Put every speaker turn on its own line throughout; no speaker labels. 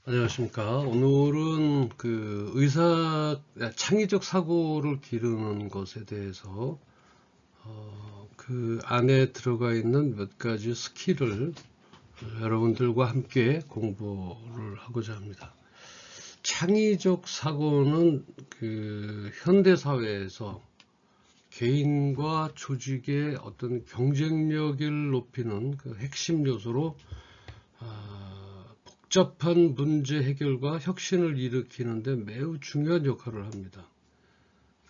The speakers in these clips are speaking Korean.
안녕하십니까. 오늘은 창의적 사고를 기르는 것에 대해서 그 안에 들어가 있는 몇 가지 스킬을 여러분들과 함께 공부를 하고자 합니다. 창의적 사고는 그 현대 사회에서 개인과 조직의 어떤 경쟁력을 높이는 그 핵심 요소로 복잡한 문제 해결과 혁신을 일으키는데 매우 중요한 역할을 합니다.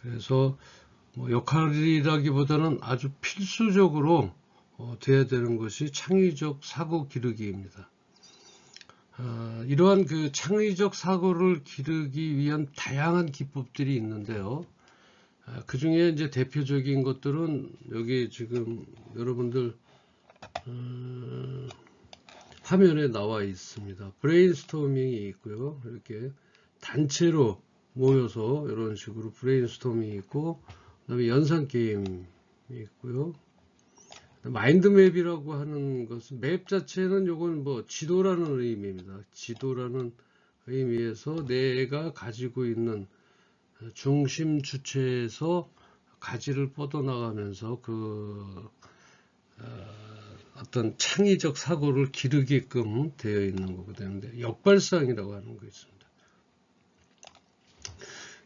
그래서 역할이라기보다는 아주 필수적으로 돼야 되는 것이 창의적 사고 기르기입니다. 이러한 그 창의적 사고를 기르기 위한 다양한 기법들이 있는데요. 그 중에 이제 대표적인 것들은 여기 지금 여러분들 화면에 나와 있습니다. 브레인스토밍이 있고요. 이렇게 단체로 모여서 이런 식으로 브레인스토밍이 있고, 그 다음에 연상 게임이 있고요. 마인드맵이라고 하는 것은 맵 자체는 요건 뭐 지도라는 의미입니다. 지도라는 의미에서 내가 가지고 있는 중심 주체에서 가지를 뻗어나가면서 어떤 창의적 사고를 기르게끔 되어 있는 거가 되는데, 역발상이라고 하는 거 있습니다.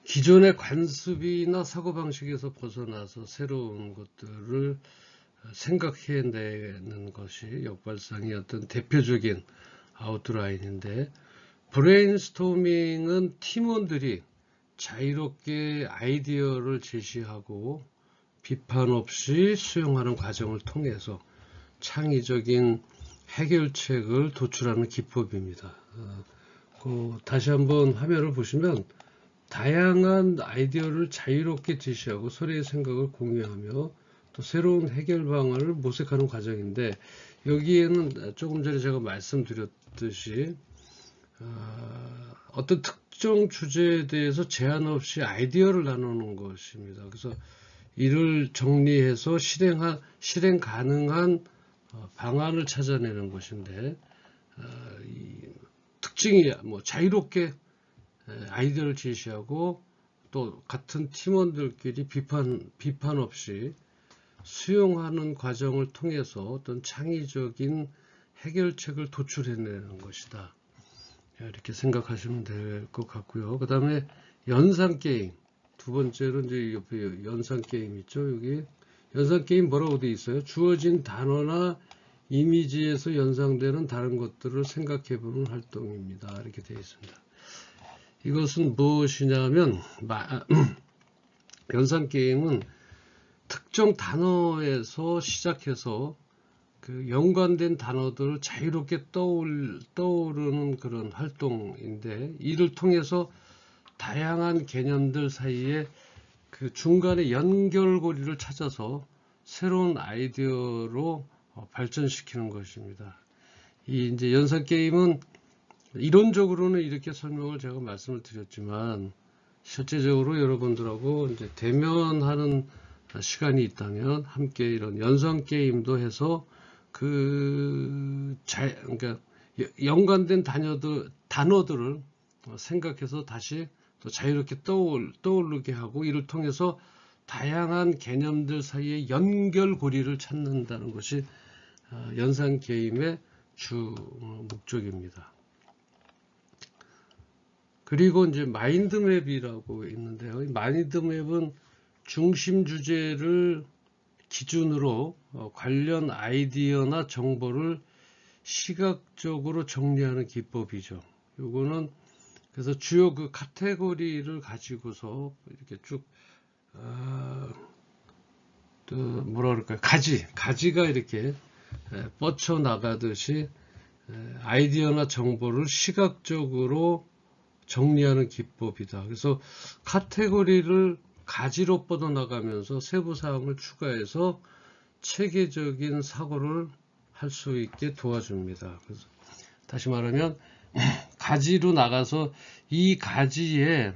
기존의 관습이나 사고방식에서 벗어나서 새로운 것들을 생각해내는 것이 역발상의 어떤 대표적인 아웃라인인데, 브레인스토밍은 팀원들이 자유롭게 아이디어를 제시하고 비판 없이 수용하는 과정을 통해서 창의적인 해결책을 도출하는 기법입니다. 다시 한번 화면을 보시면 다양한 아이디어를 자유롭게 제시하고 서로의 생각을 공유하며 또 새로운 해결 방안을 모색하는 과정인데, 여기에는 조금 전에 제가 말씀드렸듯이 어떤 특정 주제에 대해서 제한 없이 아이디어를 나누는 것입니다. 그래서 이를 정리해서 실행 가능한 방안을 찾아내는 것인데, 이 특징이 자유롭게 아이디어를 제시하고 또 같은 팀원들끼리 비판 없이 수용하는 과정을 통해서 어떤 창의적인 해결책을 도출해내는 것이다. 이렇게 생각하시면 될 것 같고요. 그 다음에 연상게임. 두 번째로 이제 옆에 연상게임 있죠. 여기 연상게임 뭐라고 되어 있어요? 주어진 단어나 이미지에서 연상되는 다른 것들을 생각해보는 활동입니다. 이렇게 되어 있습니다. 이것은 무엇이냐면, 연상게임은 특정 단어에서 시작해서 그 연관된 단어들을 자유롭게 떠오르는 그런 활동인데, 이를 통해서 다양한 개념들 사이에 그 중간에 연결고리를 찾아서 새로운 아이디어로 발전시키는 것입니다. 이 이제 연상 게임은 이론적으로는 이렇게 설명을 제가 말씀을 드렸지만, 실제적으로 여러분들하고 이제 대면하는 시간이 있다면 함께 이런 연상 게임도 해서 그러니까 연관된 단어들을 생각해서 다시 또 자유롭게 떠오르게 하고, 이를 통해서 다양한 개념들 사이의 연결고리를 찾는다는 것이 연상 게임의 주 목적입니다. 그리고 이제 마인드맵이라고 있는데요. 마인드맵은 중심 주제를 기준으로 관련 아이디어나 정보를 시각적으로 정리하는 기법이죠. 요거는 그래서 주요 그 카테고리를 가지고서 이렇게 쭉 또 뭐라 그럴까요? 가지가 이렇게 뻗쳐 나가듯이 아이디어나 정보를 시각적으로 정리하는 기법이다. 그래서 카테고리를 가지로 뻗어나가면서 세부 사항을 추가해서 체계적인 사고를 할 수 있게 도와줍니다. 그래서 다시 말하면 가지로 나가서 이 가지에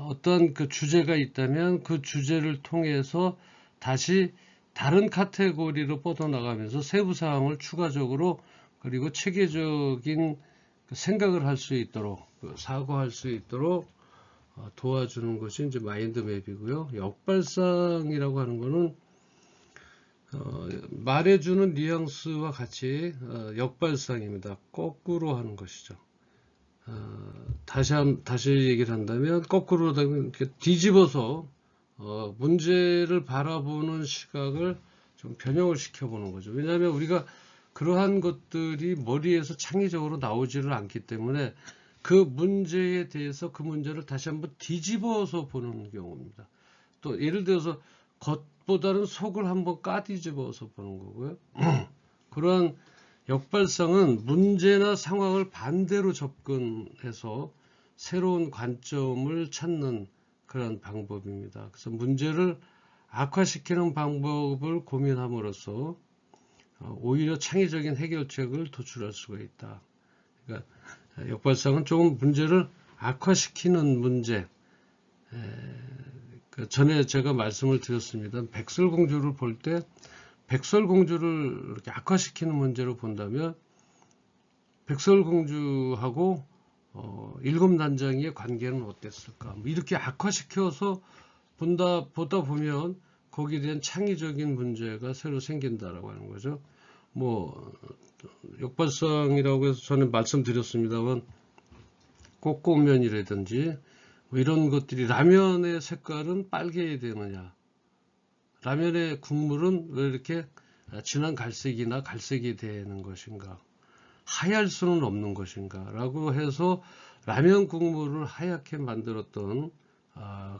어떤 그 주제가 있다면 그 주제를 통해서 다시 다른 카테고리로 뻗어나가면서 세부 사항을 추가적으로, 그리고 체계적인 생각을 할 수 있도록, 사고할 수 있도록 도와주는 것이 이제 마인드맵이고요. 역발상이라고 하는 거는 말해주는 뉘앙스와 같이 역발상입니다. 거꾸로 하는 것이죠. 다시 얘기를 한다면 거꾸로 이렇게 뒤집어서 문제를 바라보는 시각을 좀 변형을 시켜보는 거죠. 왜냐하면 우리가 그러한 것들이 머리에서 창의적으로 나오지를 않기 때문에 그 문제에 대해서 그 문제를 다시 한번 뒤집어서 보는 경우입니다. 또 예를 들어서 겉보다는 속을 한번 까뒤집어서 보는 거고요. 그러한 역발상은 문제나 상황을 반대로 접근해서 새로운 관점을 찾는 그런 방법입니다. 그래서 문제를 악화시키는 방법을 고민함으로써 오히려 창의적인 해결책을 도출할 수가 있다. 그러니까 역발상은 조금 문제를 악화시키는 문제. 전에 제가 말씀을 드렸습니다. 백설공주를 볼 때 백설공주를 이렇게 악화시키는 문제로 본다면 백설공주하고 일곱난장이의 관계는 어땠을까? 이렇게 악화시켜서 보다 보면 거기에 대한 창의적인 문제가 새로 생긴다라고 하는 거죠. 역발상이라고 해서 저는 말씀드렸습니다만 꼬꼬면이라든지 이런 것들이 라면의 색깔은 빨개야 되느냐? 라면의 국물은 왜 이렇게 진한 갈색이나 갈색이 되는 것인가? 하얄 수는 없는 것인가? 라고 해서 라면 국물을 하얗게 만들었던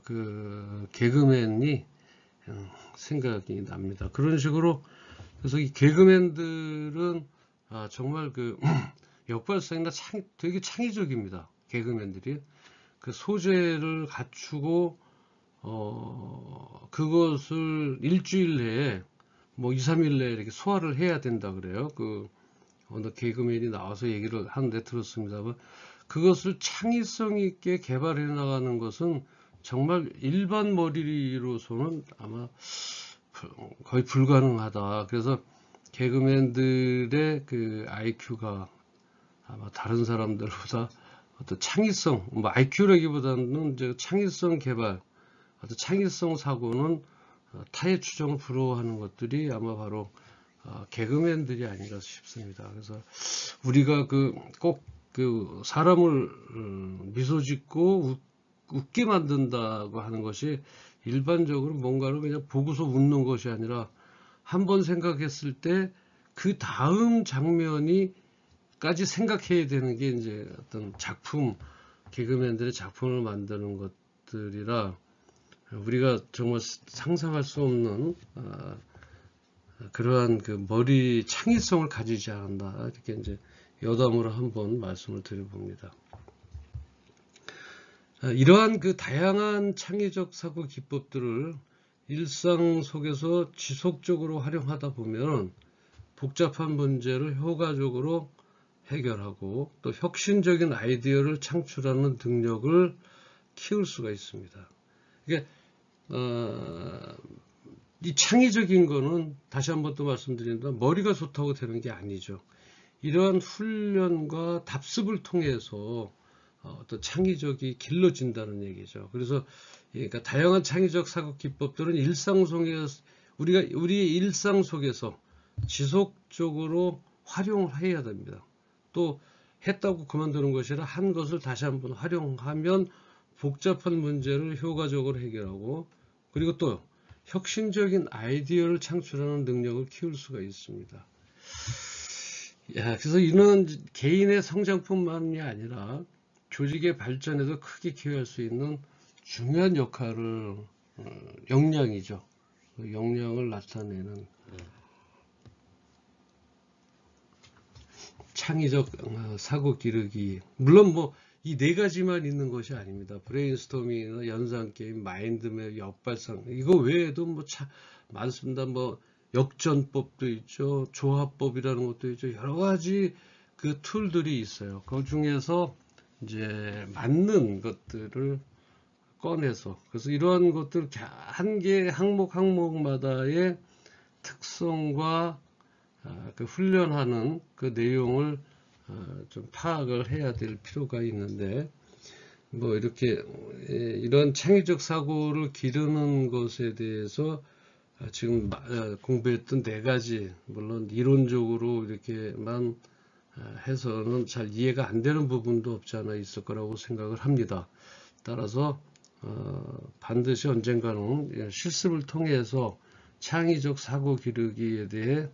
그 개그맨이 생각이 납니다. 그런 식으로 그래서 이 개그맨들은 정말 그 역발상이나 되게 창의적입니다. 개그맨들이 그 소재를 갖추고 그것을 일주일 내에 2, 3일 내에 이렇게 소화를 해야 된다 그래요. 그 어느 개그맨이 나와서 얘기를 하는데 들었습니다만 그것을 창의성 있게 개발해 나가는 것은 정말 일반 머리로서는 아마 거의 불가능하다. 그래서 개그맨들의 그 IQ가 아마 다른 사람들보다 어떤 창의성, IQ라기보다는 이제 창의성 개발, 어떤 창의성 사고는 타의 추종을 부러워하는 것들이 아마 바로 개그맨들이 아닌가 싶습니다. 그래서 우리가 꼭 사람을 미소 짓고 웃게 만든다고 하는 것이 일반적으로 뭔가를 그냥 보고서 웃는 것이 아니라 한번 생각했을 때 그 다음 장면이까지 생각해야 되는 게 이제 어떤 개그맨들의 작품을 만드는 것들이라 우리가 정말 상상할 수 없는 그러한 그 머리 창의성을 가지지 않았나 이렇게 이제 여담으로 한번 말씀을 드려봅니다. 이러한 그 다양한 창의적 사고 기법들을 일상 속에서 지속적으로 활용하다 보면 복잡한 문제를 효과적으로 해결하고 또 혁신적인 아이디어를 창출하는 능력을 키울 수가 있습니다. 이게 이 창의적인 거는 다시 한번 또 말씀드린다 머리가 좋다고 되는 게 아니죠. 이러한 훈련과 답습을 통해서 어떤 창의적이 길러진다는 얘기죠. 그래서 그러니까 다양한 창의적 사고 기법들은 우리의 일상 속에서 지속적으로 활용을 해야 됩니다. 또 했다고 그만두는 것이 아니라 한 것을 다시 한번 활용하면 복잡한 문제를 효과적으로 해결하고 그리고 또 혁신적인 아이디어를 창출하는 능력을 키울 수가 있습니다. 그래서 이는 개인의 성장뿐만이 아니라 조직의 발전에도 크게 기여할 수 있는 중요한 역할을 역량이죠. 그 역량을 나타내는 창의적 사고 기르기. 물론 이 네 가지만 있는 것이 아닙니다. 브레인스토밍이나 연상게임, 마인드맵, 역발상 이거 외에도 많습니다. 역전법도 있죠. 조합법이라는 것도 있죠. 여러 가지 그 툴들이 있어요. 그 중에서 이제 맞는 것들을 꺼내서 그래서 이러한 것들 한 개 항목마다의 특성과 그 훈련하는 그 내용을 좀 파악을 해야 될 필요가 있는데, 뭐 이렇게 이런 창의적 사고를 기르는 것에 대해서 지금 공부했던 4가지, 물론 이론적으로 이렇게만 해서는 잘 이해가 안 되는 부분도 없지 않아 있을 거라고 생각을 합니다. 따라서 반드시 언젠가는 실습을 통해서 창의적 사고 기르기에 대해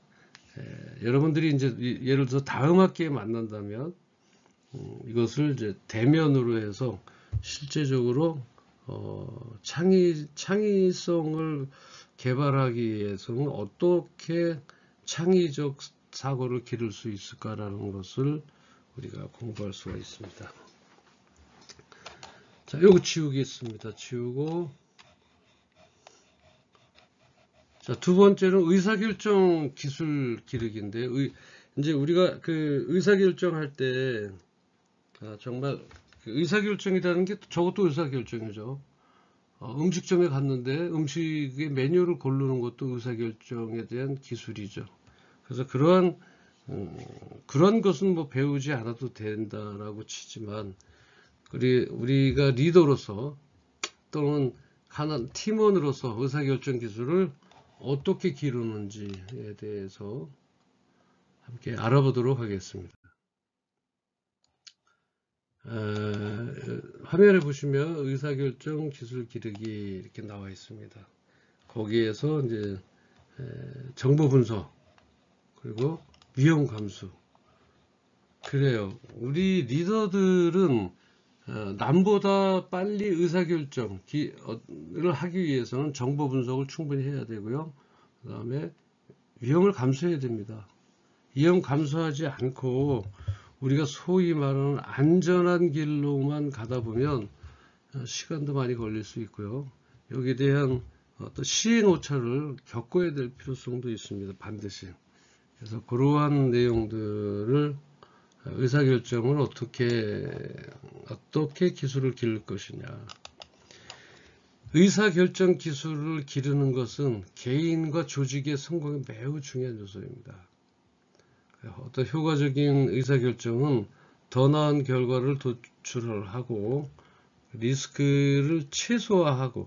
여러분들이 이제 예를 들어서 다음 학기에 만난다면 이것을 이제 대면으로 해서 실제적으로 창의성을 개발하기 위해서는 어떻게 창의적 사고를 기를 수 있을까라는 것을 우리가 공부할 수가 있습니다. 자, 요거 지우겠습니다. 지우고. 자, 2번째는 의사결정 기술 기르기인데, 이제 우리가 그 의사결정할 때, 정말 그 의사결정이라는 게 저것도 의사결정이죠. 음식점에 갔는데 음식의 메뉴를 고르는 것도 의사결정에 대한 기술이죠. 그래서 그런 것은 뭐 배우지 않아도 된다라고 치지만, 우리가 리더로서 또는 하나 팀원으로서 의사결정 기술을 어떻게 기르는지에 대해서 함께 알아보도록 하겠습니다. 화면에 보시면 의사결정 기술 기르기 이렇게 나와 있습니다. 거기에서 이제 정보 분석 그리고 위험 감수. 그래요. 우리 리더들은 남보다 빨리 의사결정을 하기 위해서는 정보 분석을 충분히 해야 되고요. 그 다음에 위험을 감수해야 됩니다. 위험 감수하지 않고 우리가 소위 말하는 안전한 길로만 가다 보면 시간도 많이 걸릴 수 있고요. 여기에 대한 어떤 시행 오차를 겪어야 될 필요성도 있습니다. 반드시. 그래서 그러한 내용들을 의사결정을 어떻게 기술을 기를 것이냐. 의사결정 기술을 기르는 것은 개인과 조직의 성공에 매우 중요한 요소입니다. 어떤 효과적인 의사결정은 더 나은 결과를 도출을 하고 리스크를 최소화하고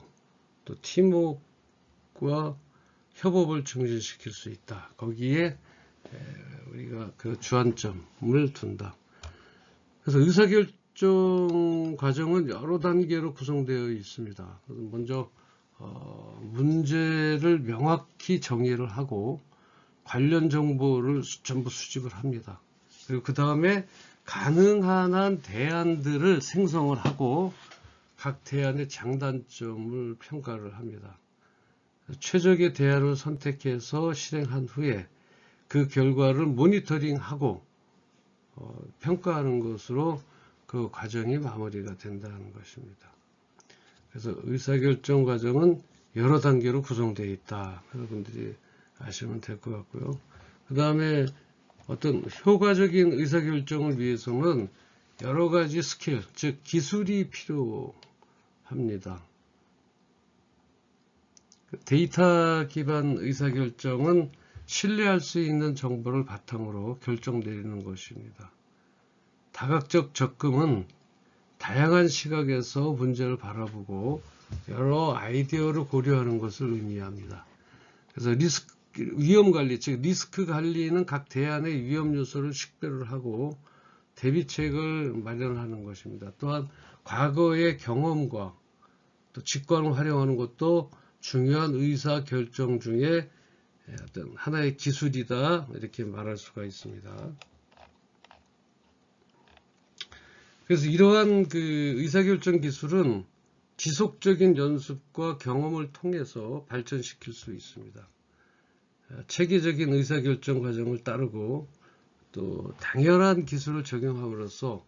또 팀워크와 협업을 증진시킬 수 있다. 거기에 우리가 그 주안점을 둔다. 그래서 의사결정 과정은 여러 단계로 구성되어 있습니다. 먼저 문제를 명확히 정의를 하고 관련 정보를 전부 수집을 합니다. 그리고 그 다음에 가능한 한 대안들을 생성을 하고 각 대안의 장단점을 평가를 합니다. 최적의 대안을 선택해서 실행한 후에 그 결과를 모니터링하고 평가하는 것으로 그 과정이 마무리가 된다는 것입니다. 그래서 의사결정 과정은 여러 단계로 구성되어 있다. 여러분들이 아시면 될 것 같고요. 그 다음에 어떤 효과적인 의사결정을 위해서는 여러 가지 스킬, 즉 기술이 필요합니다. 데이터 기반 의사결정은 신뢰할 수 있는 정보를 바탕으로 결정 내리는 것입니다. 다각적 접근은 다양한 시각에서 문제를 바라보고 여러 아이디어를 고려하는 것을 의미합니다. 그래서 위험 관리, 즉 리스크 관리는 각 대안의 위험 요소를 식별을 하고 대비책을 마련하는 것입니다. 또한 과거의 경험과 또 직관을 활용하는 것도 중요한 의사 결정 중에 어떤 하나의 기술이다 이렇게 말할 수가 있습니다. 그래서 이러한 그 의사결정 기술은 지속적인 연습과 경험을 통해서 발전시킬 수 있습니다. 체계적인 의사결정 과정을 따르고 또 당연한 기술을 적용함으로써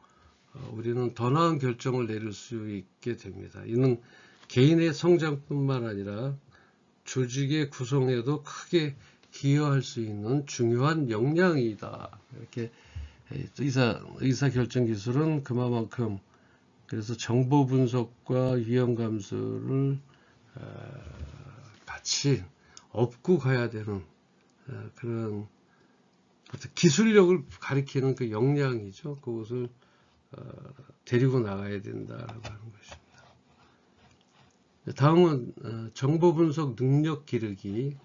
우리는 더 나은 결정을 내릴 수 있게 됩니다. 이는 개인의 성장뿐만 아니라 조직의 구성에도 크게 기여할 수 있는 중요한 역량이다. 이렇게 의사결정 기술은 그만큼 그래서 정보 분석과 위험 감수를 같이 업고 가야 되는 그런 기술력을 가리키는 그 역량이죠. 그것을 데리고 나가야 된다라고 하는 것입니다. 다음은 정보 분석 능력 기르기입니다.